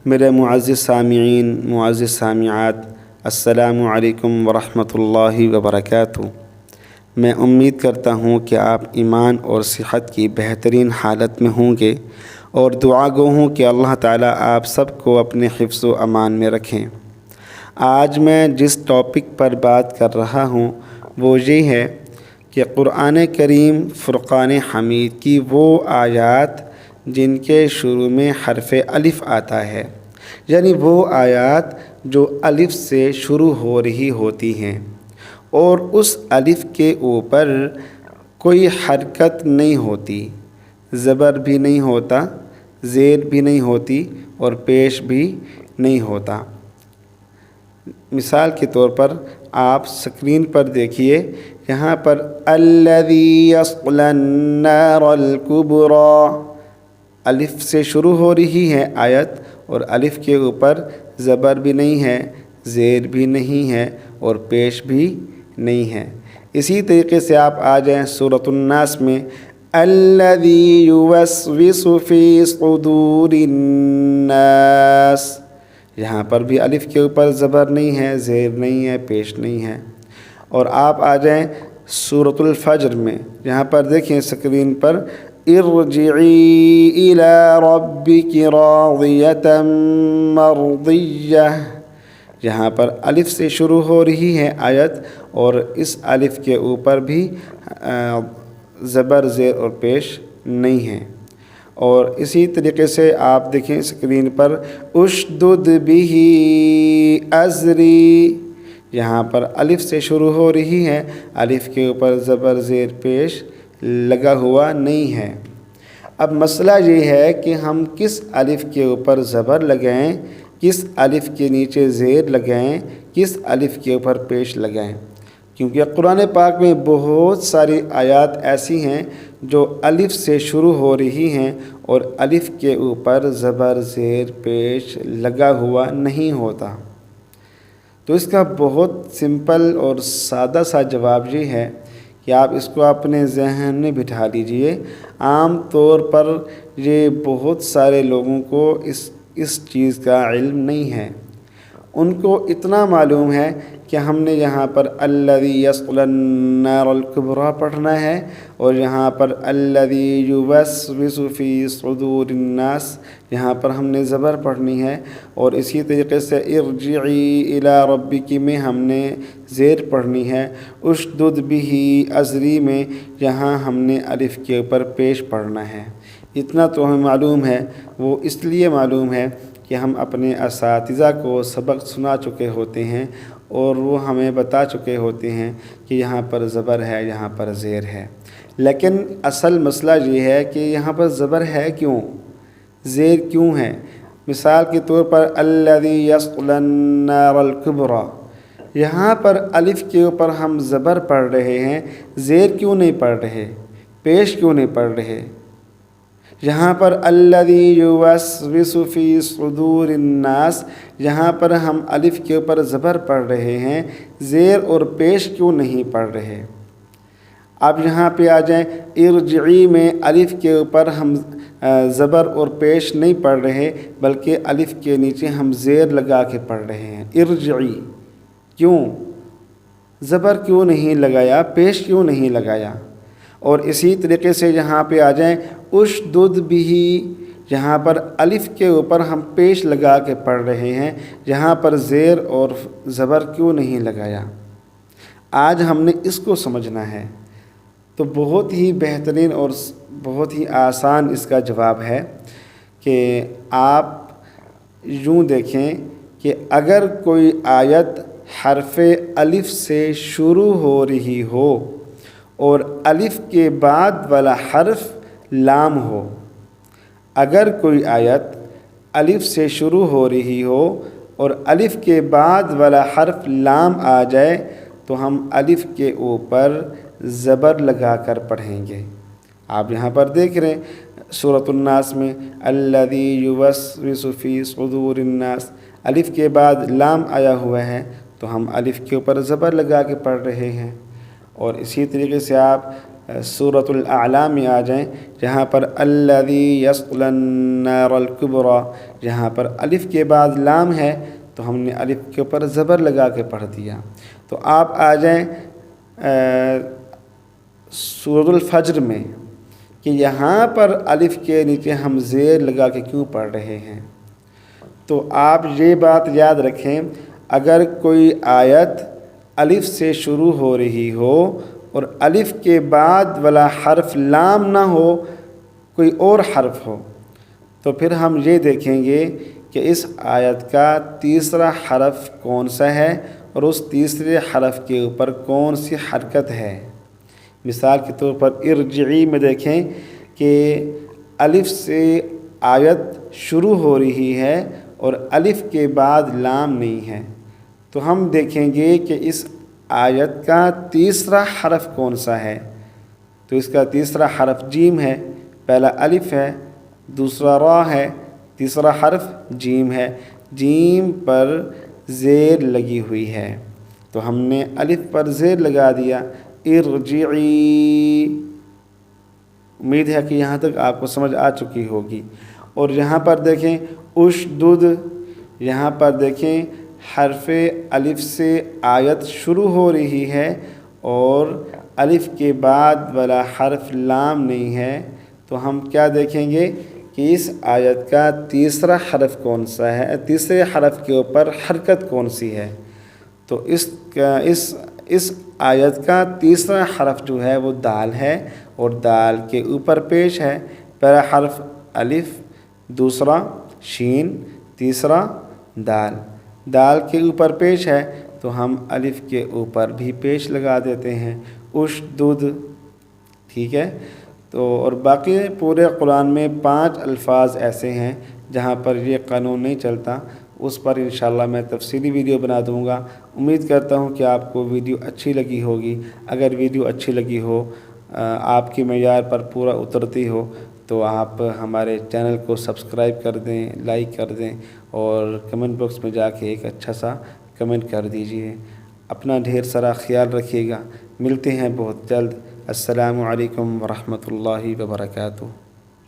میرے معزز سامعین، معزز سامعات، السلام علیکم ورحمۃ اللہ وبرکاتہ۔ میں امید کرتا ہوں کہ آپ ایمان اور صحت کی بہترین حالت میں ہوں گے اور دعا گو ہوں کہ اللہ تعالیٰ آپ سب کو اپنے حفظ و امان میں رکھیں۔ آج میں جس ٹاپک پر بات کر رہا ہوں وہ یہ ہے کہ قرآن کریم فرقان حمید کی وہ آیات جن کے شروع میں حرف الف آتا ہے، یعنی وہ آیات جو الف سے شروع ہو رہی ہوتی ہیں اور اس الف کے اوپر کوئی حرکت نہیں ہوتی، زبر بھی نہیں ہوتا، زیر بھی نہیں ہوتی اور پیش بھی نہیں ہوتا۔ مثال کے طور پر آپ سکرین پر دیکھیے، یہاں پر الذی یصلی النار الکبریٰ الف سے شروع ہو رہی ہے آیت، اور الف کے اوپر زبر بھی نہیں ہے، زیر بھی نہیں ہے اور پیش بھی نہیں ہے۔ اسی طریقے سے آپ آ جائیں سورۃ الناس میں، الذی یوسوس فی صدور الناس، یہاں پر بھی الف کے اوپر زبر نہیں ہے، زیر نہیں ہے، پیش نہیں ہے۔ اور آپ آ جائیں سورۃ الفجر میں، یہاں پر دیکھیں سکرین پر، ارجعی الی ربک راضیۃ مرضیہ، یہاں پر الف سے شروع ہو رہی ہے آیت اور اس الف کے اوپر بھی زبر، زیر اور پیش نہیں ہے۔ اور اسی طریقے سے آپ دیکھیں سکرین پر، اشدد بہ ازری، یہاں پر الف سے شروع ہو رہی ہے، الف کے اوپر زبر، زیر، پیش لگا ہوا نہیں ہے۔ اب مسئلہ یہ ہے کہ ہم کس الف کے اوپر زبر لگائیں، کس الف کے نیچے زیر لگائیں، کس الف کے اوپر پیش لگائیں، کیونکہ قرآن پاک میں بہت ساری آیات ایسی ہیں جو الف سے شروع ہو رہی ہیں اور الف کے اوپر زبر، زیر، پیش لگا ہوا نہیں ہوتا۔ تو اس کا بہت سمپل اور سادہ سا جواب یہ ہے کہ آپ اس کو اپنے ذہن میں بٹھا لیجئے۔ عام طور پر یہ بہت سارے لوگوں کو اس چیز کا علم نہیں ہے۔ ان کو اتنا معلوم ہے کہ ہم نے یہاں پر الذی یصلی النار الکبریٰ پڑھنا ہے اور یہاں پر الذی یوسوس فی صدور الناس، یہاں پر ہم نے زبر پڑھنی ہے، اور اسی طریقے سے ارجعی الی ربک میں ہم نے زیر پڑھنی ہے، اشدد بہ ازری میں یہاں ہم نے الف کے اوپر پیش پڑھنا ہے۔ اتنا تو ہمیں معلوم ہے، وہ اس لیے معلوم ہے کہ ہم اپنے اساتذہ کو سبق سنا چکے ہوتے ہیں اور وہ ہمیں بتا چکے ہوتے ہیں کہ یہاں پر زبر ہے، یہاں پر زیر ہے۔ لیکن اصل مسئلہ یہ ہے کہ یہاں پر زبر ہے کیوں، زیر کیوں ہے؟ مثال کے طور پر الذی یصلی النار الکبریٰ، یہاں پر الف کے اوپر ہم زبر پڑھ رہے ہیں، زیر کیوں نہیں پڑھ رہے، پیش کیوں نہیں پڑھ رہے؟ یہاں پر الذی یوسوس فی صدور الناس، یہاں پر ہم الف کے اوپر زبر پڑھ رہے ہیں، زیر اور پیش کیوں نہیں پڑھ رہے؟ اب یہاں پہ آ جائیں، ارجعی میں الف کے اوپر ہم زبر اور پیش نہیں پڑھ رہے بلکہ الف کے نیچے ہم زیر لگا کے پڑھ رہے ہیں۔ ارجعی کیوں، زبر کیوں نہیں لگایا، پیش کیوں نہیں لگایا؟ اور اسی طریقے سے یہاں پہ آ جائیں، اشدد بہ، یہاں پر الف کے اوپر ہم پیش لگا کے پڑھ رہے ہیں، یہاں پر زیر اور زبر کیوں نہیں لگایا؟ آج ہم نے اس کو سمجھنا ہے۔ تو بہت ہی بہترین اور بہت ہی آسان اس کا جواب ہے کہ آپ یوں دیکھیں کہ اگر کوئی آیت حرف الف سے شروع ہو رہی ہو اور الف کے بعد والا حرف لام ہو، اگر کوئی آیت الف سے شروع ہو رہی ہو اور الف کے بعد والا حرف لام آ جائے تو ہم الف کے اوپر زبر لگا کر پڑھیں گے۔ آپ یہاں پر دیکھ رہے ہیں سورۃ الناس میں، الذی یوسوس فی صدور الناس، الف کے بعد لام آیا ہوا ہے تو ہم الف کے اوپر زبر لگا کے پڑھ رہے ہیں۔ اور اسی طریقے سے آپ سورۃ الاعلیٰ میں آ جائیں، جہاں پر الذی یصلی النار الکبریٰ، جہاں پر الف کے بعد لام ہے تو ہم نے الف کے اوپر زبر لگا کے پڑھ دیا۔ تو آپ آ جائیں سورۃ الفجر میں کہ یہاں پر الف کے نیچے ہم زیر لگا کے کیوں پڑھ رہے ہیں۔ تو آپ یہ بات یاد رکھیں، اگر کوئی آیت الف سے شروع ہو رہی ہو اور الف کے بعد والا حرف لام نہ ہو، کوئی اور حرف ہو، تو پھر ہم یہ دیکھیں گے کہ اس آیت کا تیسرا حرف کون سا ہے اور اس تیسرے حرف کے اوپر کون سی حرکت ہے۔ مثال کے طور پر ارجعی میں دیکھیں کہ الف سے آیت شروع ہو رہی ہے اور الف کے بعد لام نہیں ہے، تو ہم دیکھیں گے کہ اس آیت کا تیسرا حرف کون سا ہے۔ تو اس کا تیسرا حرف جیم ہے، پہلا الف ہے، دوسرا را ہے، تیسرا حرف جیم ہے، جیم پر زیر لگی ہوئی ہے تو ہم نے الف پر زیر لگا دیا، ارجعی۔ امید ہے کہ یہاں تک آپ کو سمجھ آ چکی ہوگی۔ اور یہاں پر دیکھیں اشدد، یہاں پر دیکھیں حرف الف سے آیت شروع ہو رہی ہے اور الف کے بعد والا حرف لام نہیں ہے، تو ہم کیا دیکھیں گے کہ اس آیت کا تیسرا حرف کون سا ہے، تیسرے حرف کے اوپر حرکت کون سی ہے۔ تو اس آیت کا تیسرا حرف جو ہے وہ دال ہے اور دال کے اوپر پیش ہے، پہلا حرف الف، دوسرا شین، تیسرا دال، دال کے اوپر پیش ہے تو ہم الف کے اوپر بھی پیش لگا دیتے ہیں، اشدد، ٹھیک ہے۔ تو اور باقی پورے قرآن میں 5 الفاظ ایسے ہیں جہاں پر یہ قانون نہیں چلتا، اس پر انشاءاللہ میں تفصیلی ویڈیو بنا دوں گا۔ امید کرتا ہوں کہ آپ کو ویڈیو اچھی لگی ہوگی۔ اگر ویڈیو اچھی لگی ہو، آپ کی معیار پر پورا اترتی ہو، تو آپ ہمارے چینل کو سبسکرائب کر دیں، لائک کر دیں اور کمنٹ باکس میں جا کے ایک اچھا سا کمنٹ کر دیجئے۔ اپنا ڈھیر سارا خیال رکھیے گا، ملتے ہیں بہت جلد۔ السلام علیکم ورحمۃ اللہ وبرکاتہ۔